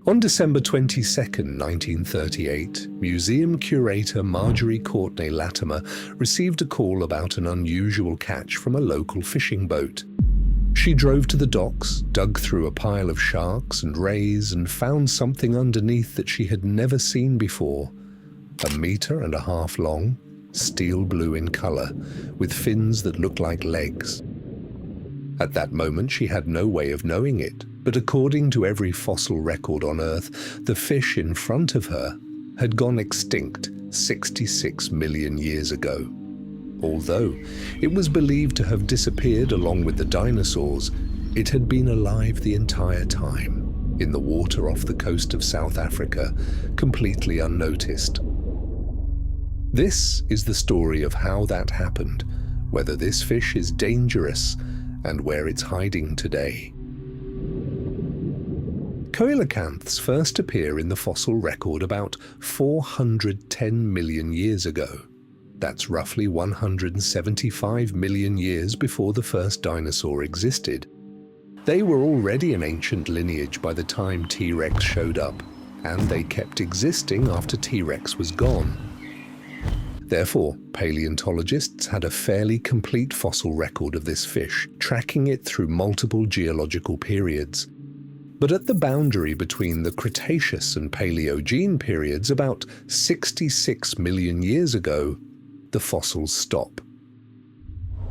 On December 22, 1938, museum curator Marjorie Courtenay-Latimer received a call about an unusual catch from a local fishing boat. She drove to the docks, dug through a pile of sharks and rays, and found something underneath that she had never seen before. 1.5 meters long, steel blue in color, with fins that looked like legs. At that moment, she had no way of knowing it, but according to every fossil record on Earth, the fish in front of her had gone extinct 66 million years ago. Although it was believed to have disappeared along with the dinosaurs, it had been alive the entire time, in the water off the coast of South Africa, completely unnoticed. This is the story of how that happened, whether this fish is dangerous, and where it's hiding today. Coelacanths first appear in the fossil record about 410 million years ago. That's roughly 175 million years before the first dinosaur existed. They were already an ancient lineage by the time T-Rex showed up, and they kept existing after T-Rex was gone. Therefore, paleontologists had a fairly complete fossil record of this fish, tracking it through multiple geological periods. But at the boundary between the Cretaceous and Paleogene periods, about 66 million years ago, the fossils stop.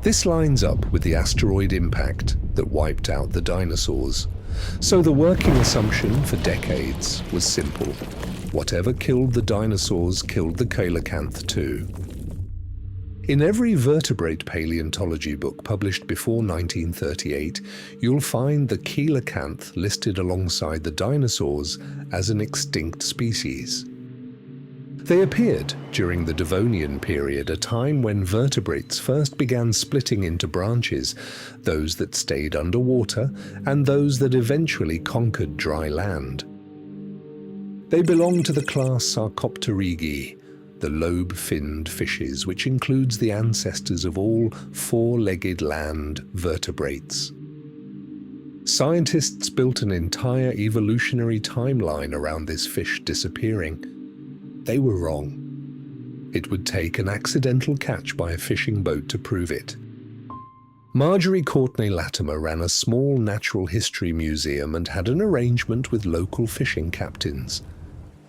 This lines up with the asteroid impact that wiped out the dinosaurs. So the working assumption for decades was simple. Whatever killed the dinosaurs killed the coelacanth too. In every vertebrate paleontology book published before 1938, you'll find the coelacanth listed alongside the dinosaurs as an extinct species. They appeared during the Devonian period, a time when vertebrates first began splitting into branches, those that stayed underwater and those that eventually conquered dry land. They belong to the class Sarcopterygii, the lobe-finned fishes, which includes the ancestors of all four-legged land vertebrates. Scientists built an entire evolutionary timeline around this fish disappearing. They were wrong. It would take an accidental catch by a fishing boat to prove it. Marjorie Courtenay-Latimer ran a small natural history museum and had an arrangement with local fishing captains.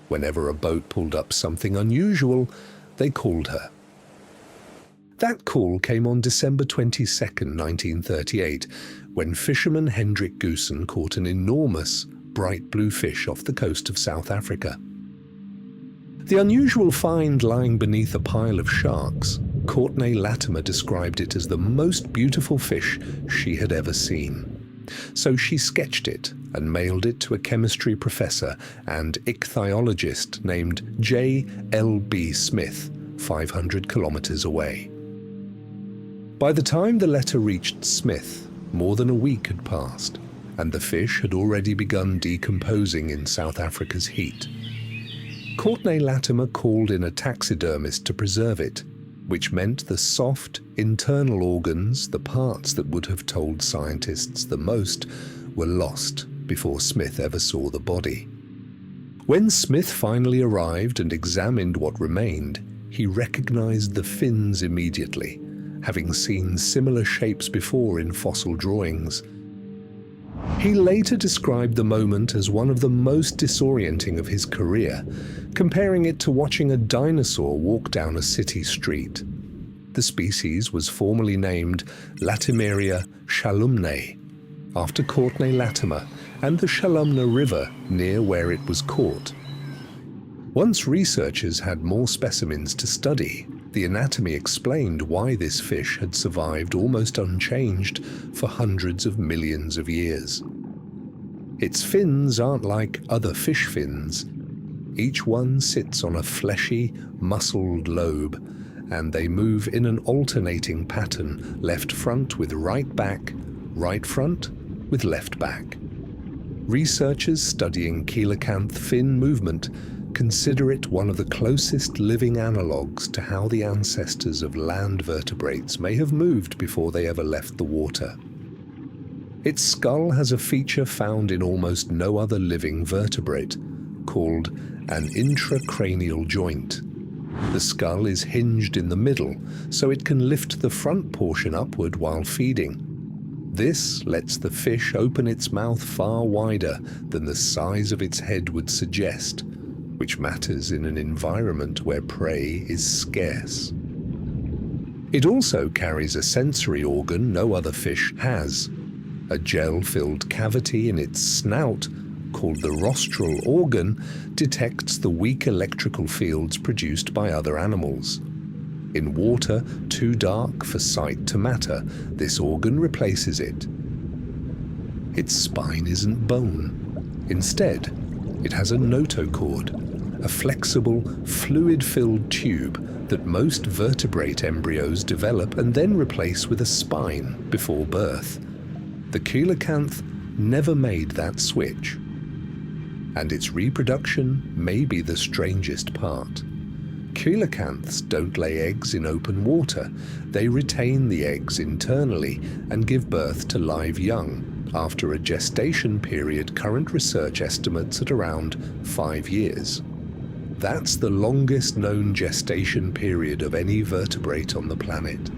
Whenever a boat pulled up something unusual, they called her. That call came on December 22, 1938, when fisherman Hendrik Goosen caught an enormous, bright blue fish off the coast of South Africa. The unusual find lying beneath a pile of sharks, Courtenay-Latimer described it as the most beautiful fish she had ever seen. So she sketched it and mailed it to a chemistry professor and ichthyologist named J.L.B. Smith, 500 kilometers away. By the time the letter reached Smith, more than a week had passed, and the fish had already begun decomposing in South Africa's heat. Courtenay-Latimer called in a taxidermist to preserve it, which meant the soft, internal organs, the parts that would have told scientists the most, were lost before Smith ever saw the body. When Smith finally arrived and examined what remained, he recognized the fins immediately, having seen similar shapes before in fossil drawings. He later described the moment as one of the most disorienting of his career, comparing it to watching a dinosaur walk down a city street. The species was formerly named Latimeria chalumnae, after Courtenay-Latimer and the Chalumna River near where it was caught. Once researchers had more specimens to study, the anatomy explained why this fish had survived almost unchanged for hundreds of millions of years. Its fins aren't like other fish fins. Each one sits on a fleshy, muscled lobe, and they move in an alternating pattern, left front with right back, right front with left back. Researchers studying coelacanth fin movement consider it one of the closest living analogues to how the ancestors of land vertebrates may have moved before they ever left the water. Its skull has a feature found in almost no other living vertebrate, called an intracranial joint. The skull is hinged in the middle, so it can lift the front portion upward while feeding. This lets the fish open its mouth far wider than the size of its head would suggest, which matters in an environment where prey is scarce. It also carries a sensory organ no other fish has. A gel-filled cavity in its snout, called the rostral organ, detects the weak electrical fields produced by other animals. In water too dark for sight to matter, this organ replaces it. Its spine isn't bone. Instead, it has a notochord, a flexible, fluid-filled tube that most vertebrate embryos develop and then replace with a spine before birth. The coelacanth never made that switch. And its reproduction may be the strangest part. Coelacanths don't lay eggs in open water. They retain the eggs internally and give birth to live young after a gestation period current research estimates at around 5 years. That's the longest known gestation period of any vertebrate on the planet.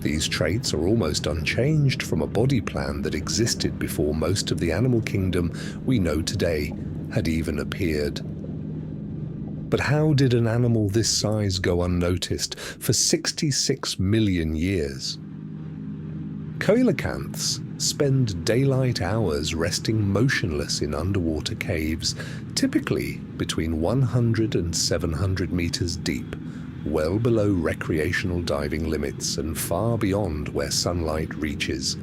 These traits are almost unchanged from a body plan that existed before most of the animal kingdom we know today had even appeared. But how did an animal this size go unnoticed for 66 million years? Coelacanths spend daylight hours resting motionless in underwater caves, typically between 100 and 700 meters deep, well below recreational diving limits and far beyond where sunlight reaches.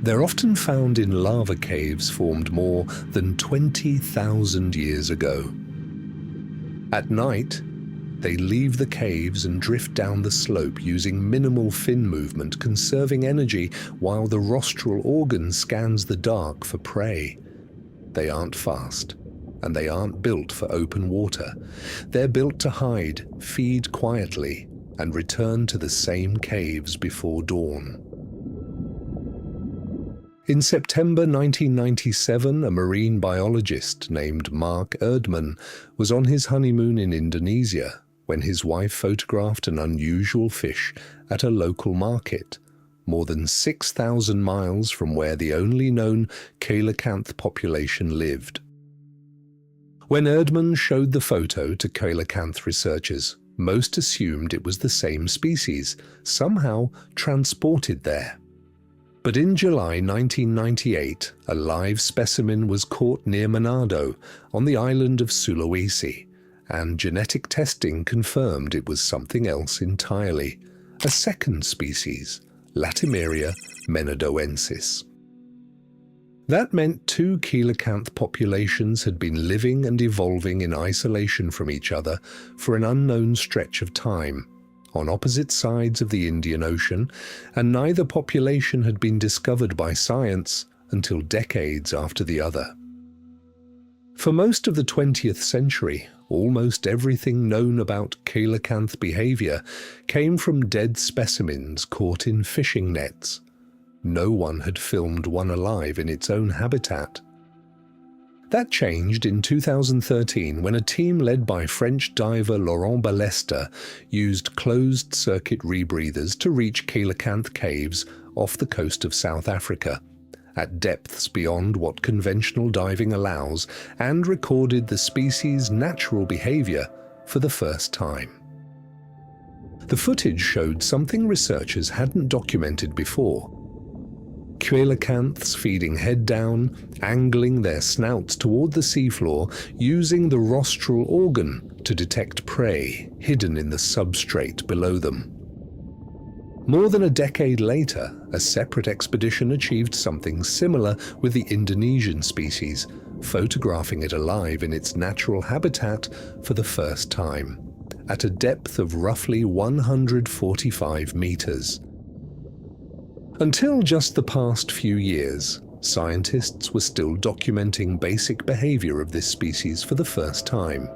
They're often found in lava caves formed more than 20,000 years ago. At night, they leave the caves and drift down the slope using minimal fin movement, conserving energy while the rostral organ scans the dark for prey. They aren't fast, and they aren't built for open water. They're built to hide, feed quietly, and return to the same caves before dawn. In September 1997, a marine biologist named Mark Erdman was on his honeymoon in Indonesia when his wife photographed an unusual fish at a local market, more than 6,000 miles from where the only known coelacanth population lived. When Erdman showed the photo to coelacanth researchers, most assumed it was the same species, somehow transported there. But in July 1998, a live specimen was caught near Manado, on the island of Sulawesi, and genetic testing confirmed it was something else entirely, a second species, Latimeria menadoensis. That meant two coelacanth populations had been living and evolving in isolation from each other for an unknown stretch of time, on opposite sides of the Indian Ocean, and neither population had been discovered by science until decades after the other. For most of the 20th century, almost everything known about coelacanth behavior came from dead specimens caught in fishing nets. No one had filmed one alive in its own habitat. That changed in 2013 when a team led by French diver Laurent Balester used closed-circuit rebreathers to reach coelacanth caves off the coast of South Africa, at depths beyond what conventional diving allows, and recorded the species' natural behavior for the first time. The footage showed something researchers hadn't documented before. Coelacanths feeding head down, angling their snouts toward the seafloor, using the rostral organ to detect prey hidden in the substrate below them. More than a decade later, a separate expedition achieved something similar with the Indonesian species, photographing it alive in its natural habitat for the first time, at a depth of roughly 145 meters. Until just the past few years, scientists were still documenting basic behavior of this species for the first time.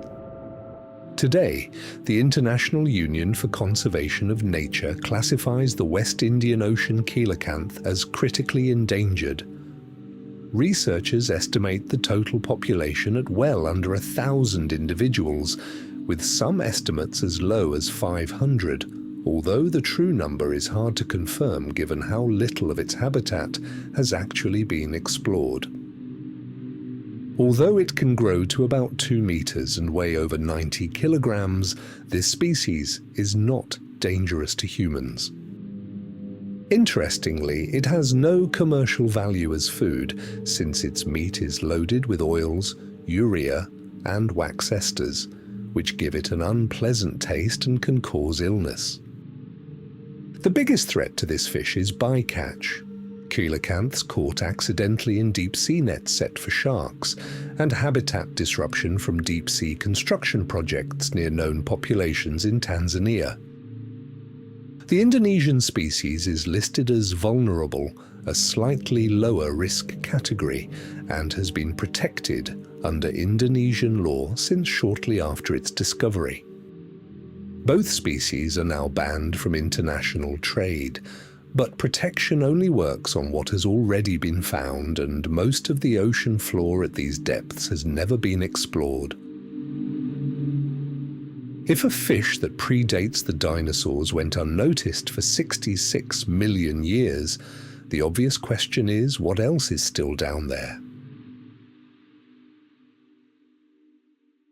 Today, the International Union for Conservation of Nature classifies the West Indian Ocean coelacanth as critically endangered. Researchers estimate the total population at well under 1,000 individuals, with some estimates as low as 500, although the true number is hard to confirm given how little of its habitat has actually been explored. Although it can grow to about 2 meters and weigh over 90 kilograms, this species is not dangerous to humans. Interestingly, it has no commercial value as food, since its meat is loaded with oils, urea, and wax esters, which give it an unpleasant taste and can cause illness. The biggest threat to this fish is bycatch. Coelacanths caught accidentally in deep-sea nets set for sharks, and habitat disruption from deep-sea construction projects near known populations in Tanzania. The Indonesian species is listed as vulnerable, a slightly lower risk category, and has been protected under Indonesian law since shortly after its discovery. Both species are now banned from international trade, but protection only works on what has already been found, and most of the ocean floor at these depths has never been explored. If a fish that predates the dinosaurs went unnoticed for 66 million years, the obvious question is, what else is still down there?